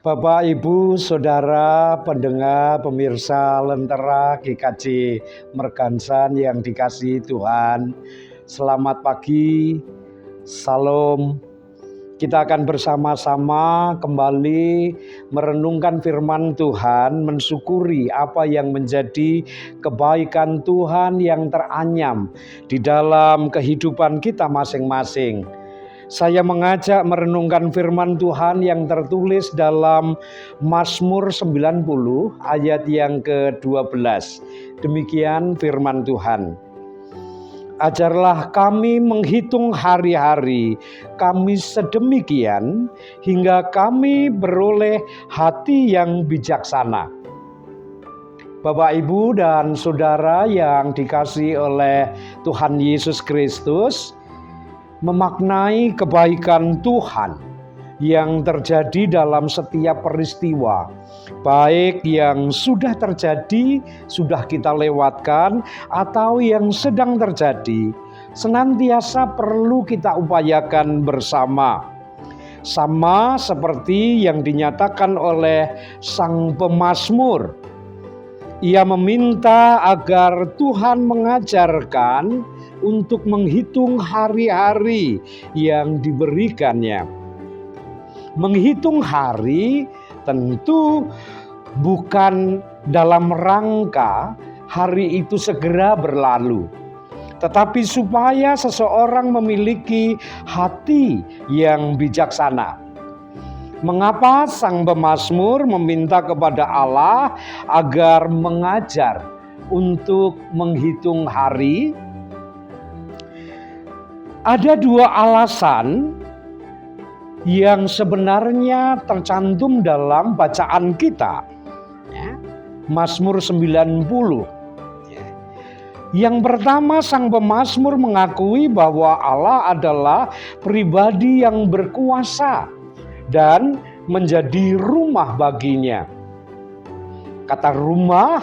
Bapak, Ibu, Saudara, pendengar, pemirsa Lentera GKJ Mergansan yang dikasihi Tuhan. Selamat pagi, Salam. Kita akan bersama-sama kembali merenungkan firman Tuhan, mensyukuri apa yang menjadi kebaikan Tuhan yang teranyam di dalam kehidupan kita masing-masing. Saya mengajak merenungkan firman Tuhan yang tertulis dalam Mazmur 90 ayat yang ke-12. Demikian firman Tuhan. Ajarlah kami menghitung hari-hari kami sedemikian hingga kami beroleh hati yang bijaksana. Bapak, Ibu, dan Saudara yang dikasihi oleh Tuhan Yesus Kristus, memaknai kebaikan Tuhan yang terjadi dalam setiap peristiwa, baik yang sudah terjadi, sudah kita lewatkan, atau yang sedang terjadi, senantiasa perlu kita upayakan bersama. Sama seperti yang dinyatakan oleh sang pemazmur. Ia meminta agar Tuhan mengajarkan untuk menghitung hari-hari yang diberikannya. Menghitung hari tentu bukan dalam rangka hari itu segera berlalu, tetapi supaya seseorang memiliki hati yang bijaksana. Mengapa sang pemazmur meminta kepada Allah agar mengajar untuk menghitung hari? Ada dua alasan yang sebenarnya tercantum dalam bacaan kita. Mazmur 90. Yang pertama, sang pemazmur mengakui bahwa Allah adalah pribadi yang berkuasa dan menjadi rumah baginya. Kata rumah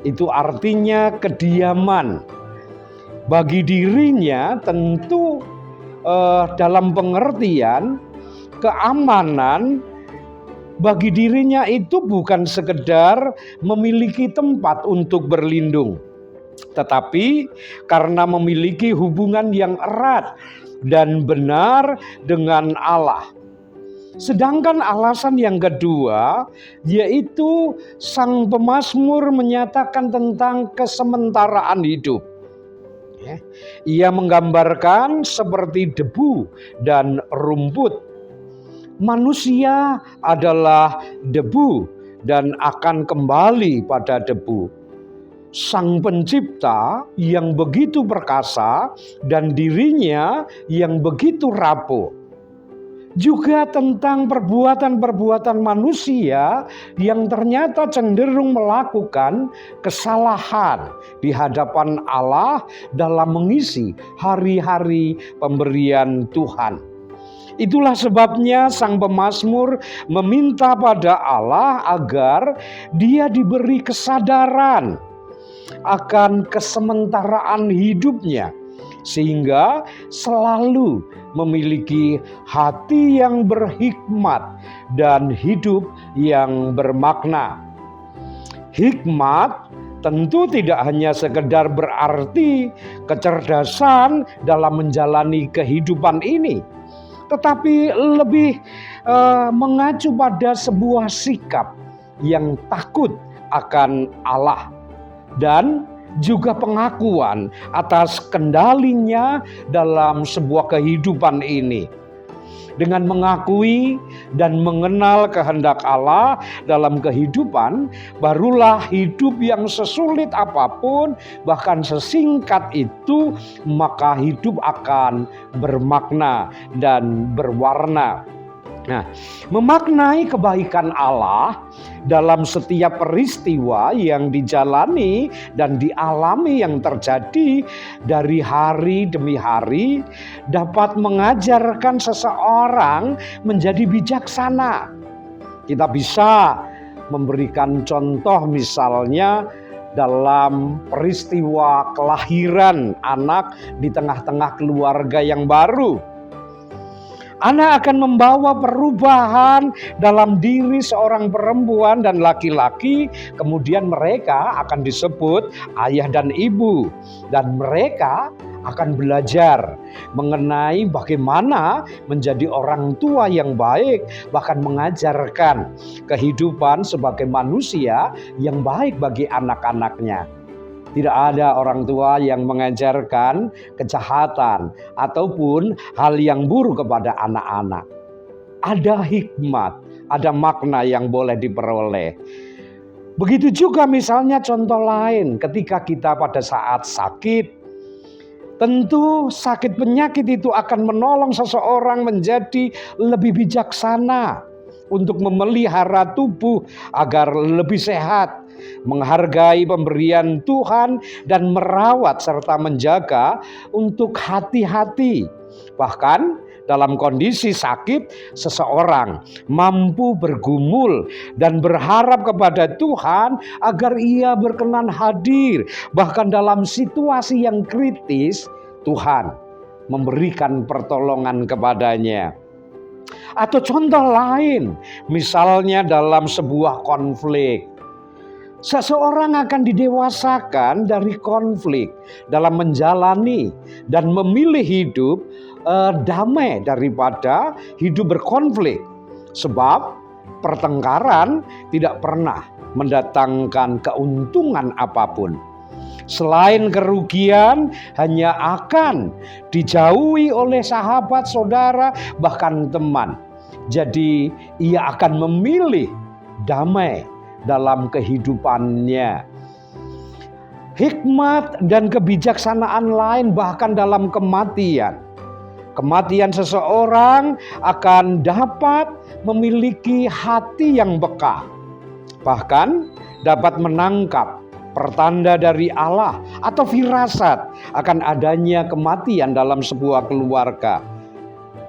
itu artinya kediaman. Bagi dirinya tentu dalam pengertian keamanan, bagi dirinya itu bukan sekedar memiliki tempat untuk berlindung, tetapi karena memiliki hubungan yang erat dan benar dengan Allah. Sedangkan alasan yang kedua, yaitu sang pemazmur menyatakan tentang kesementaraan hidup. Ia menggambarkan seperti debu dan rumput. Manusia adalah debu dan akan kembali pada debu. Sang pencipta yang begitu perkasa dan dirinya yang begitu rapuh. Juga tentang perbuatan-perbuatan manusia yang ternyata cenderung melakukan kesalahan di hadapan Allah dalam mengisi hari-hari pemberian Tuhan. Itulah sebabnya sang pemazmur meminta pada Allah agar dia diberi kesadaran akan kesementaraan hidupnya, sehingga selalu memiliki hati yang berhikmat dan hidup yang bermakna. Hikmat tentu tidak hanya sekedar berarti kecerdasan dalam menjalani kehidupan ini, tetapi lebih mengacu pada sebuah sikap yang takut akan Allah dan juga pengakuan atas kendalinya dalam sebuah kehidupan ini. Dengan mengakui dan mengenal kehendak Allah dalam kehidupan, barulah hidup yang sesulit apapun, bahkan sesingkat itu, maka hidup akan bermakna dan berwarna. Nah, memaknai kebaikan Allah dalam setiap peristiwa yang dijalani dan dialami yang terjadi dari hari demi hari dapat mengajarkan seseorang menjadi bijaksana. Kita bisa memberikan contoh misalnya dalam peristiwa kelahiran anak di tengah-tengah keluarga yang baru. Anak akan membawa perubahan dalam diri seorang perempuan dan laki-laki. Kemudian mereka akan disebut ayah dan ibu. Dan mereka akan belajar mengenai bagaimana menjadi orang tua yang baik, bahkan mengajarkan kehidupan sebagai manusia yang baik bagi anak-anaknya. Tidak ada orang tua yang mengajarkan kejahatan ataupun hal yang buruk kepada anak-anak. Ada hikmat, ada makna yang boleh diperoleh. Begitu juga misalnya contoh lain ketika kita pada saat sakit. Tentu sakit penyakit itu akan menolong seseorang menjadi lebih bijaksana untuk memelihara tubuh agar lebih sehat, menghargai pemberian Tuhan, dan merawat serta menjaga untuk hati-hati. Bahkan dalam kondisi sakit, seseorang mampu bergumul dan berharap kepada Tuhan agar ia berkenan hadir. Bahkan dalam situasi yang kritis, Tuhan memberikan pertolongan kepadanya. Atau contoh lain, misalnya dalam sebuah konflik. Seseorang akan didewasakan dari konflik dalam menjalani dan memilih hidup damai daripada hidup berkonflik. Sebab pertengkaran tidak pernah mendatangkan keuntungan apapun. Selain kerugian, hanya akan dijauhi oleh sahabat, saudara, bahkan teman. Jadi ia akan memilih damai dalam kehidupannya. Hikmat dan kebijaksanaan lain bahkan dalam kematian. Kematian seseorang akan dapat memiliki hati yang peka. Bahkan dapat menangkap pertanda dari Allah atau firasat akan adanya kematian dalam sebuah keluarga.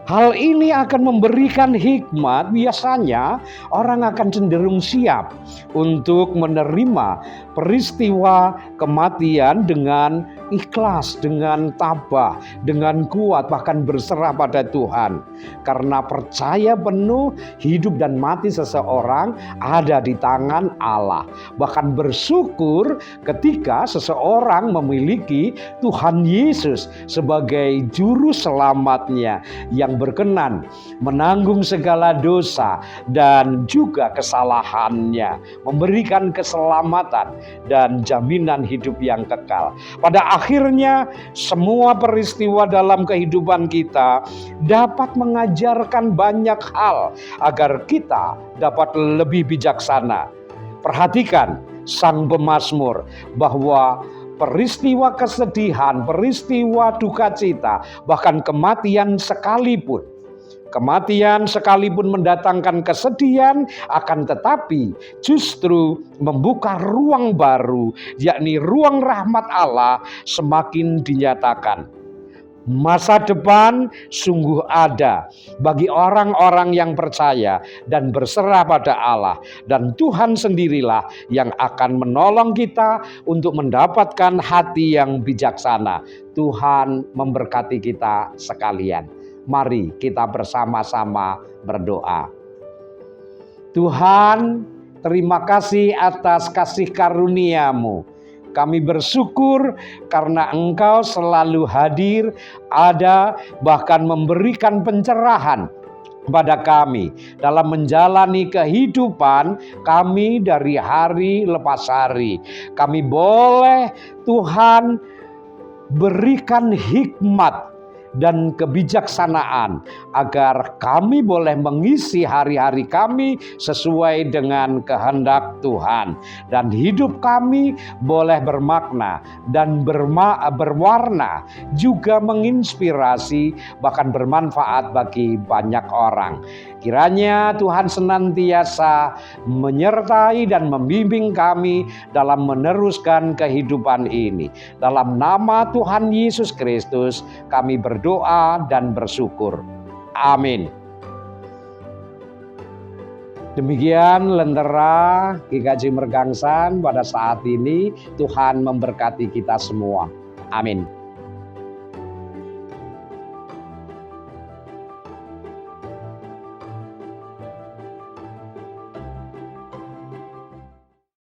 Hal ini akan memberikan hikmat. Biasanya orang akan cenderung siap untuk menerima peristiwa kematian dengan ikhlas, dengan tabah, dengan kuat, bahkan berserah pada Tuhan. Karena percaya penuh hidup dan mati seseorang ada di tangan Allah. Bahkan bersyukur ketika seseorang memiliki Tuhan Yesus sebagai juru selamatnya yang berkenan menanggung segala dosa dan juga kesalahannya, memberikan keselamatan dan jaminan hidup yang kekal. Pada akhirnya semua peristiwa dalam kehidupan kita dapat mengajarkan banyak hal agar kita dapat lebih bijaksana. Perhatikan sang pemazmur bahwa peristiwa kesedihan, peristiwa duka cita, bahkan kematian sekalipun mendatangkan kesedihan, akan tetapi justru membuka ruang baru, yakni ruang rahmat Allah semakin dinyatakan. Masa depan sungguh ada bagi orang-orang yang percaya dan berserah pada Allah. Dan Tuhan sendirilah yang akan menolong kita untuk mendapatkan hati yang bijaksana. Tuhan memberkati kita sekalian. Mari kita bersama-sama berdoa. Tuhan, terima kasih atas kasih karunia-Mu. Kami bersyukur karena Engkau selalu hadir, ada, bahkan memberikan pencerahan pada kami dalam menjalani kehidupan kami dari hari lepas hari. Kami boleh Tuhan berikan hikmat dan kebijaksanaan agar kami boleh mengisi hari-hari kami sesuai dengan kehendak Tuhan, dan hidup kami boleh bermakna dan berwarna, juga menginspirasi bahkan bermanfaat bagi banyak orang. Kiranya Tuhan senantiasa menyertai dan membimbing kami dalam meneruskan kehidupan ini. Dalam nama Tuhan Yesus Kristus kami berdoa dan bersyukur. Amin. Demikian Lentera GKJ Mergangsan pada saat ini. Tuhan memberkati kita semua. Amin.